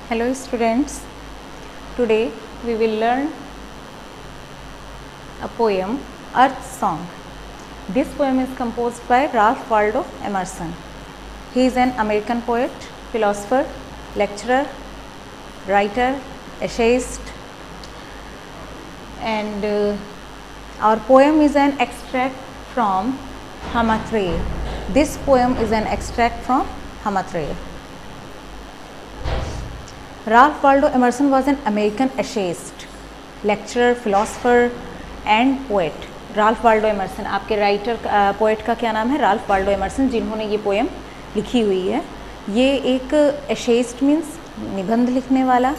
Hello students, today we will learn a poem, Earth Song. This poem is composed by Ralph Waldo Emerson. He is an American poet, philosopher, lecturer, writer, essayist, and our poem is an extract from Hamatreya. This poem is an extract from Hamatreya. Ralph Waldo Emerson was an American essayist, lecturer, philosopher and poet. Ralph Waldo Emerson, आपके writer poet का क्या नाम है? Ralph Waldo Emerson, जिन्होंने ये poem लिखी हुई है. ये एक एशेइस्ट मीन्स निबंध लिखने वाला,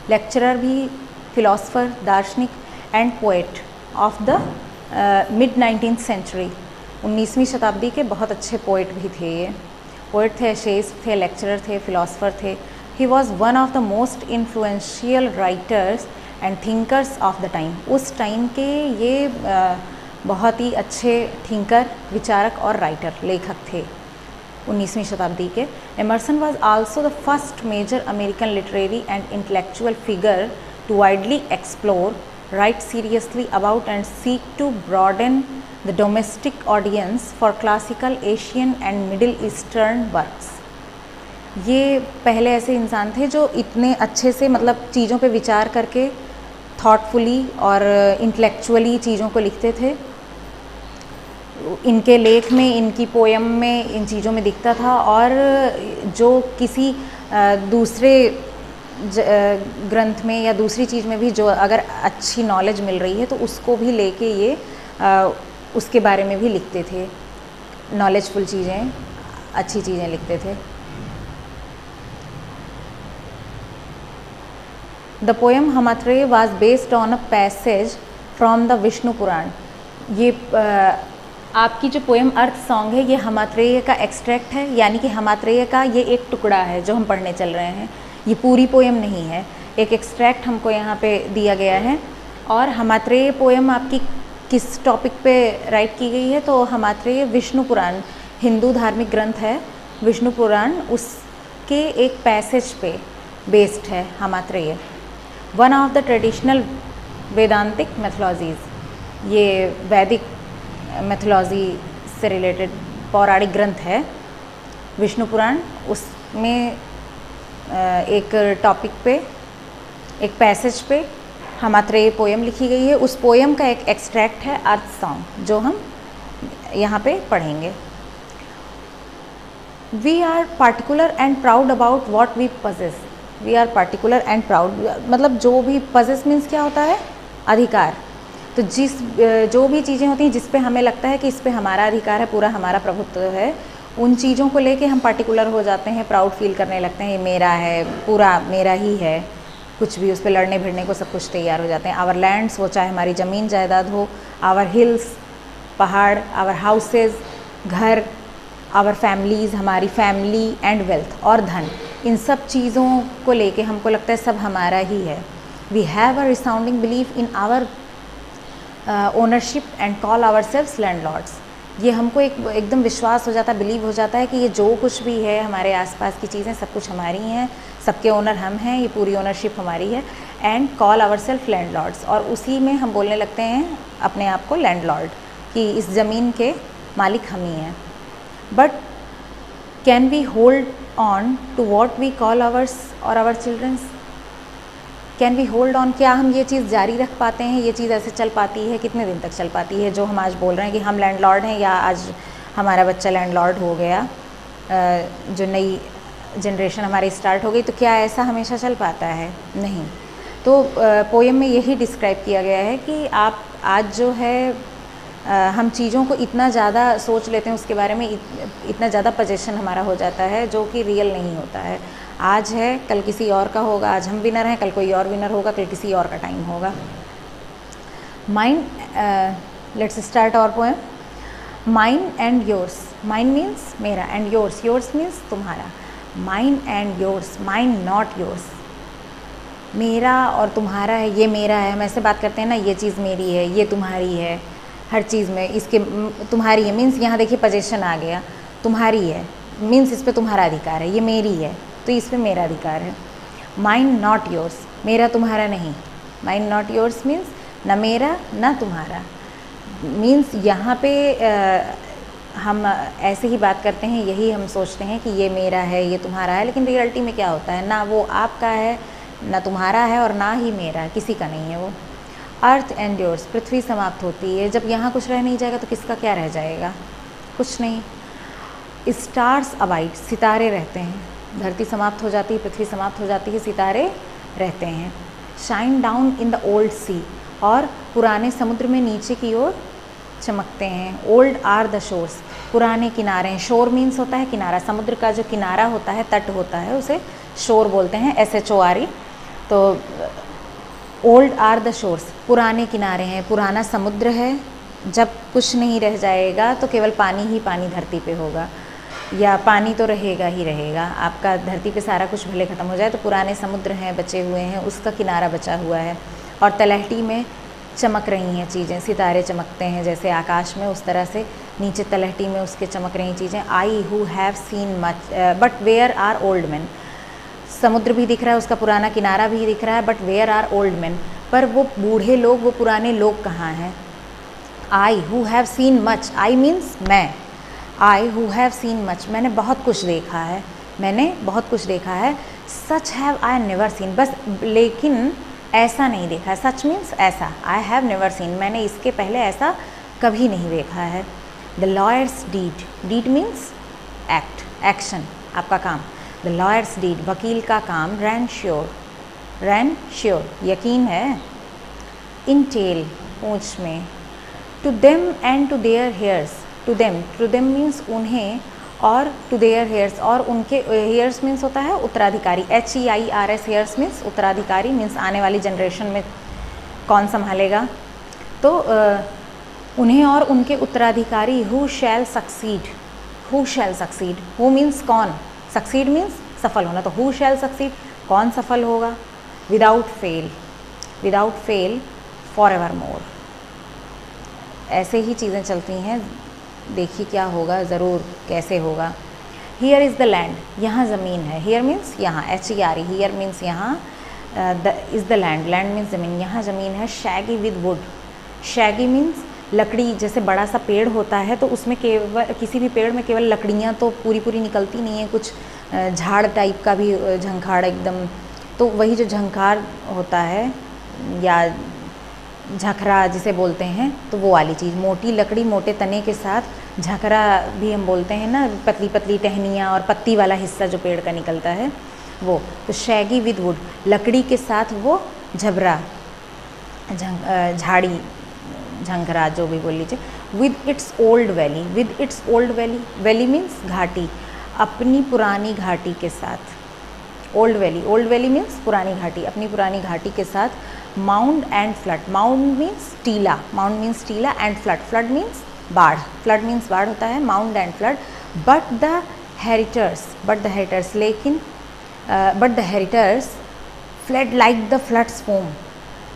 लेक्चरर भी, फिलोसफर, दार्शनिक and poet of the mid 19th century, 19वीं शताब्दी के बहुत अच्छे पोएट भी थे. ये पोएट थे, एशेइस्ट थे, लेक्चरर थे, फिलोसफर थे. He was one of the most influential writers and thinkers of the time. उस टाइम के ये बहुत ही अच्छे थिंकर, विचारक और राइटर, लेखक थे 19वीं शताब्दी के. Emerson was also the first major American literary and intellectual figure to widely explore, write seriously about and seek to broaden the domestic audience for classical Asian and Middle Eastern works. ये पहले ऐसे इंसान थे जो इतने अच्छे से मतलब चीज़ों पे विचार करके थॉटफुली और इंटेलेक्चुअली चीज़ों को लिखते थे. इनके लेख में, इनकी पोएम में इन चीज़ों में दिखता था, और जो किसी दूसरे ग्रंथ में या दूसरी चीज़ में भी जो अगर अच्छी नॉलेज मिल रही है तो उसको भी लेके ये उसके बारे में भी लिखते थे. नॉलेजफुल चीज़ें, अच्छी चीज़ें लिखते थे. The poem Hamatreya was based on a passage from the Vishnu Purana. ये आपकी जो पोएम अर्थ सॉन्ग है, ये हमात्रेय का एक्सट्रैक्ट है, यानी कि हमात्रेय का ये एक टुकड़ा है जो हम पढ़ने चल रहे हैं. ये पूरी पोएम नहीं है, एक एक्सट्रैक्ट हमको यहाँ पे दिया गया है. और हमात्रेय पोएम आपकी किस टॉपिक पे राइट की गई है? तो हमात्रेय विष्णु पुराण, हिंदू धार्मिक ग्रंथ है विष्णु पुराण, उसके एक पैसेज पे बेस्ड है हमात्रेय. वन ऑफ द ट्रेडिशनल वेदांतिक मैथोलॉजीज़, ये वैदिक मैथोलॉजी से रिलेटेड पौराणिक ग्रंथ है विष्णु पुराण. उसमें एक टॉपिक पे, एक पैसेज पे हमात्रेय पोएम लिखी गई है. उस पोएम का एक एक्सट्रैक्ट है अर्थ सॉन्ग, जो हम यहाँ पे पढ़ेंगे. We are particular and proud about what we possess. We are particular and proud, मतलब जो भी, पजेस मीन्स क्या होता है? अधिकार. तो जो भी चीज़ें होती हैं जिस पे हमें लगता है कि इस पे हमारा अधिकार है, पूरा हमारा प्रभुत्व है, उन चीज़ों को लेके हम पार्टिकुलर हो जाते हैं, प्राउड फील करने लगते हैं, ये मेरा है, पूरा मेरा ही है. कुछ भी उस पे लड़ने भिड़ने को सब कुछ तैयार हो जाते हैं. आवर लैंड्स, वो चाहे हमारी ज़मीन जायदाद हो, आवर हिल्स, पहाड़, आवर हाउसेज, घर, आवर फैमिलीज़, हमारी फैमिली एंड वेल्थ, और धन, इन सब चीज़ों को लेके हमको लगता है सब हमारा ही है. We have a resounding belief in our ownership and call our selves landlords. ये हमको एकदम विश्वास हो जाता है, बिलीव हो जाता है कि ये जो कुछ भी है, हमारे आसपास की चीज़ें सब कुछ हमारी हैं, सबके ओनर हम हैं, ये पूरी ओनरशिप हमारी है. And call our self landlords, और उसी में हम बोलने लगते हैं अपने आप को लैंडलॉर्ड, कि इस ज़मीन के मालिक हम ही हैं. But can we hold on to what we call ours और our childrens? Can we hold on, क्या हम ये चीज़ जारी रख पाते हैं? ये चीज़ ऐसे चल पाती है? कितने दिन तक चल पाती है? जो हम आज बोल रहे हैं कि हम लैंडलॉर्ड हैं, या आज हमारा बच्चा लैंडलॉर्ड हो गया, जो नई जनरेशन हमारी स्टार्ट हो गई, तो क्या ऐसा हमेशा चल पाता है? नहीं. तो पोएम में यही डिस्क्राइब किया गया है कि आप आज जो है हम चीज़ों को इतना ज़्यादा सोच लेते हैं, उसके बारे में इतना ज़्यादा पोजेशन हमारा हो जाता है, जो कि रियल नहीं होता है. आज है, कल किसी और का होगा. आज हम विनर हैं, कल कोई और विनर होगा, कल किसी और का टाइम होगा. Mine, let's start our poem. Mine and yours. Mine means मेरा, एंड योर्स, योर्स मीन्स तुम्हारा. Mine and yours, mine not yours. मेरा और तुम्हारा है, ये मेरा है. हम ऐसे बात करते हैं ना, ये चीज़ मेरी है, ये तुम्हारी है. हर चीज़ में इसके तुम्हारी है मीन्स, यहाँ देखिए पोजेशन आ गया, तुम्हारी है मीन्स इस पे तुम्हारा अधिकार है. ये मेरी है तो इस पे मेरा अधिकार है. माइन नॉट योर्स, मेरा तुम्हारा नहीं। माइन नॉट योर्स मीन्स न मेरा न तुम्हारा, मीन्स यहाँ पे हम ऐसे ही बात करते हैं, यही हम सोचते हैं कि ये मेरा है ये तुम्हारा है, लेकिन रियलिटी में क्या होता है, ना वो आपका है ना तुम्हारा है और ना ही मेरा, किसी का नहीं है वो। अर्थ एंड्योर्स, पृथ्वी समाप्त होती है, जब यहाँ कुछ रह नहीं जाएगा तो किसका क्या रह जाएगा, कुछ नहीं। स्टार्स अबाइड, सितारे रहते हैं, धरती समाप्त हो जाती है, पृथ्वी समाप्त हो जाती है, सितारे रहते हैं। Shine down in the old sea, और पुराने समुद्र में नीचे की ओर चमकते हैं। ओल्ड आर द शोर्स, पुराने किनारे हैं। शोर मीन्स होता है किनारा, समुद्र का जो किनारा होता है, तट होता है, उसे शोर बोलते हैं, SHORE। तो ओल्ड आर द शोर्स, पुराने किनारे हैं, पुराना समुद्र है। जब कुछ नहीं रह जाएगा तो केवल पानी ही पानी धरती पे होगा, या पानी तो रहेगा ही रहेगा, आपका धरती पे सारा कुछ भले ख़त्म हो जाए तो पुराने समुद्र हैं बचे हुए हैं, उसका किनारा बचा हुआ है। और तलहटी में चमक रही हैं चीज़ें, सितारे चमकते हैं जैसे आकाश में, उस तरह से नीचे तलहटी में उसके चमक रही चीज़ें। I who have seen much but where are old man, समुद्र भी दिख रहा है, उसका पुराना किनारा भी दिख रहा है, but where are old man, पर वो बूढ़े लोग, वो पुराने लोग कहाँ हैं। I who have seen much, I means मैं, I who have seen much, मैंने बहुत कुछ देखा है, मैंने बहुत कुछ देखा है। सच हैव आई नेवर सीन, बस लेकिन ऐसा नहीं देखा है, सच मीन्स ऐसा, आई हैव नेवर सीन, मैंने इसके पहले ऐसा कभी नहीं देखा है। The lawyers deed, deed means act, action, आपका काम। द लॉयर्स डीड, वकील का काम। रैन श्योर, रैन श्योर, यकीन है। इन टेल, पूंछ में। To them and to their heirs, to them means उन्हें, और टू देयर हेयर्स, और उनके, हेयर्स मीन्स होता है उत्तराधिकारी, HEIRS, हेयर्स मीन्स उत्तराधिकारी, मीन्स आने वाली जनरेशन में कौन संभालेगा, तो उन्हें और उनके उत्तराधिकारी। Who shell succeed, who shell succeed, who means कौन, सक्सीड मीन्स सफल होना, तो हु शैल सक्सीड, कौन सफल होगा। Without fail, without fail for ever more, ऐसे ही चीज़ें चलती हैं, देखिए क्या होगा, ज़रूर कैसे होगा। हियर इज़ द लैंड, यहाँ ज़मीन है, हियर मीन्स यहाँ, HERE, हियर मीन्स यहाँ, is the land, land means ज़मीन, यहाँ ज़मीन है। Shaggy with would, Shaggy means लकड़ी, जैसे बड़ा सा पेड़ होता है तो उसमें केवल, किसी भी पेड़ में केवल लकड़ियाँ तो पूरी पूरी निकलती नहीं है, कुछ झाड़ टाइप का भी, झंखाड़ एकदम, तो वही जो झंखार होता है या झखरा जिसे बोलते हैं, तो वो वाली चीज़, मोटी लकड़ी मोटे तने के साथ, झखरा भी हम बोलते हैं ना, पतली पतली टहनियाँ और पत्ती वाला हिस्सा जो पेड़ का निकलता है वो। तो शैगी विद वुड, लकड़ी के साथ वो झबरा, झाड़ी, झंखरा जो भी बोल लीजिए। With its old valley, with its old valley, valley means घाटी, अपनी पुरानी घाटी के साथ। Old valley, old valley means पुरानी घाटी, अपनी पुरानी घाटी के साथ। Mound and flood, mound means टीला, माउंड मीन्स टीला, एंड फ्लड, फ्लड मीन्स बाढ़, फ्लड मीन्स बाढ़ होता है, mound and flood. But the heritors, but the heritors, लेकिन but the heritors flood like the floods foam,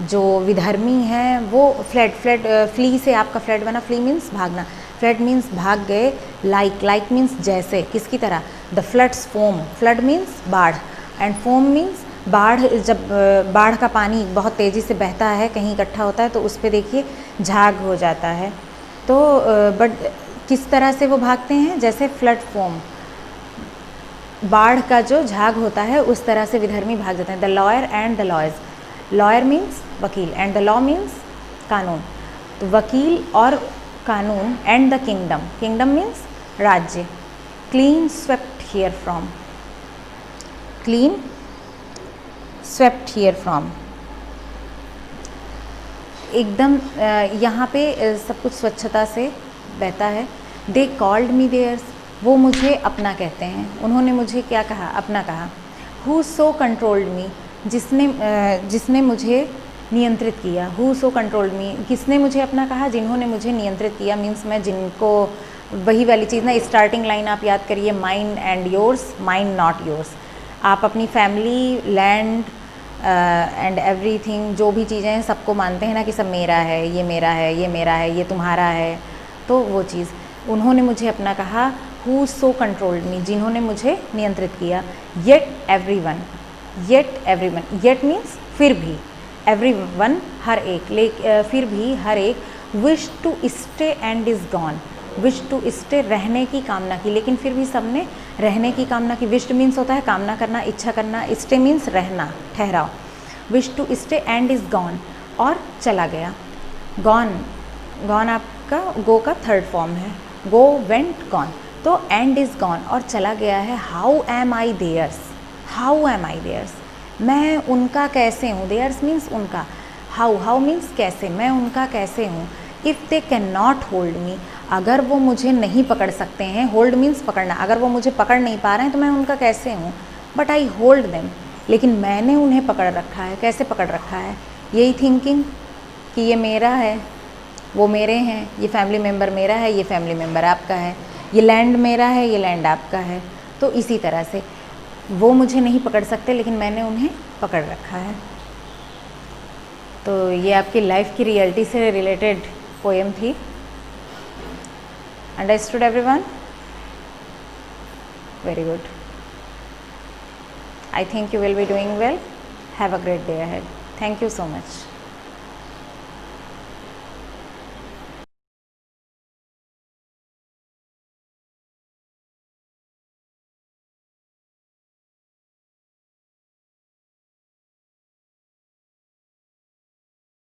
जो विधर्मी हैं वो फ्लड, फ्लड फ्ली से आपका फ्लड बना, फ्ली मीन्स भागना, फ्लड मीन्स भाग गए। लाइक, लाइक मीन्स जैसे, किसकी तरह। The floods foam, flood means बाढ़, एंड फोम मीन्स बाढ़, जब बाढ़ का पानी बहुत तेज़ी से बहता है, कहीं इकट्ठा होता है तो उस पर देखिए झाग हो जाता है, तो बट किस तरह से वो भागते हैं, जैसे फ्लड फोम, बाढ़ का जो झाग होता है उस तरह से विधर्मी भाग जाते हैं। The lawyer and the lawyers, lawyer means वकील, एंड द लॉ मीन्स कानून, तो वकील और कानून। And the kingdom, kingdom means राज्य। Clean swept here from, clean swept here from, एकदम यहाँ पे सब कुछ स्वच्छता से बहता है। दे कॉल्ड मी देयर्स, वो मुझे अपना कहते हैं, उन्होंने मुझे क्या कहा, अपना कहा। हु सो कंट्रोल्ड मी, जिसने मुझे नियंत्रित किया। हु सो कंट्रोल्ड मी, किसने मुझे अपना कहा, जिन्होंने मुझे नियंत्रित किया, मीन्स मैं जिनको, वही वाली चीज़ ना, स्टार्टिंग लाइन आप याद करिए, mine and yours, mine not yours. आप अपनी फैमिली, लैंड एंड एवरीथिंग, जो भी चीज़ें हैं सबको मानते हैं ना कि सब मेरा है, ये मेरा है, ये मेरा है, ये तुम्हारा है, तो वो चीज़। उन्होंने मुझे अपना कहा। हु सो कंट्रोल्ड मी, जिन्होंने मुझे नियंत्रित किया। Yet everyone, yet everyone, yet means फिर भी, एवरीवन हर एक, फिर भी हर एक, wish to stay and is gone, wish to stay रहने की कामना की, लेकिन फिर भी सबने रहने की कामना की। विश मीन्स होता है कामना करना, इच्छा करना, स्टे मीन्स रहना, ठहराव। Wish to stay and is gone, और चला गया। गॉन, गॉन आपका गो का थर्ड फॉर्म है, गो वेंट गॉन, तो एंड इज़ गॉन और चला गया है। How am I theirs, how am I theirs, मैं उनका कैसे हूँ, देयर्स मीन्स उनका, हाउ, हाउ मीन्स कैसे, मैं उनका कैसे हूँ। If they can not hold me, अगर वो मुझे नहीं पकड़ सकते हैं, होल्ड मीन्स पकड़ना, अगर वो मुझे पकड़ नहीं पा रहे हैं तो मैं उनका कैसे हूँ। बट आई होल्ड देम, लेकिन मैंने उन्हें पकड़ रखा है। कैसे पकड़ रखा है, यही थिंकिंग कि ये मेरा है, वो मेरे हैं, ये फैमिली मेम्बर मेरा है, ये फैमिली मेम्बर आपका है, ये लैंड मेरा है, ये लैंड आपका है। तो इसी तरह से वो मुझे नहीं पकड़ सकते लेकिन मैंने उन्हें पकड़ रखा है। तो ये आपकी लाइफ की रियलिटी से रिलेटेड पोएम थी। Understood everyone? Very good. I think you will be doing well. Have a great day ahead. Thank you so much.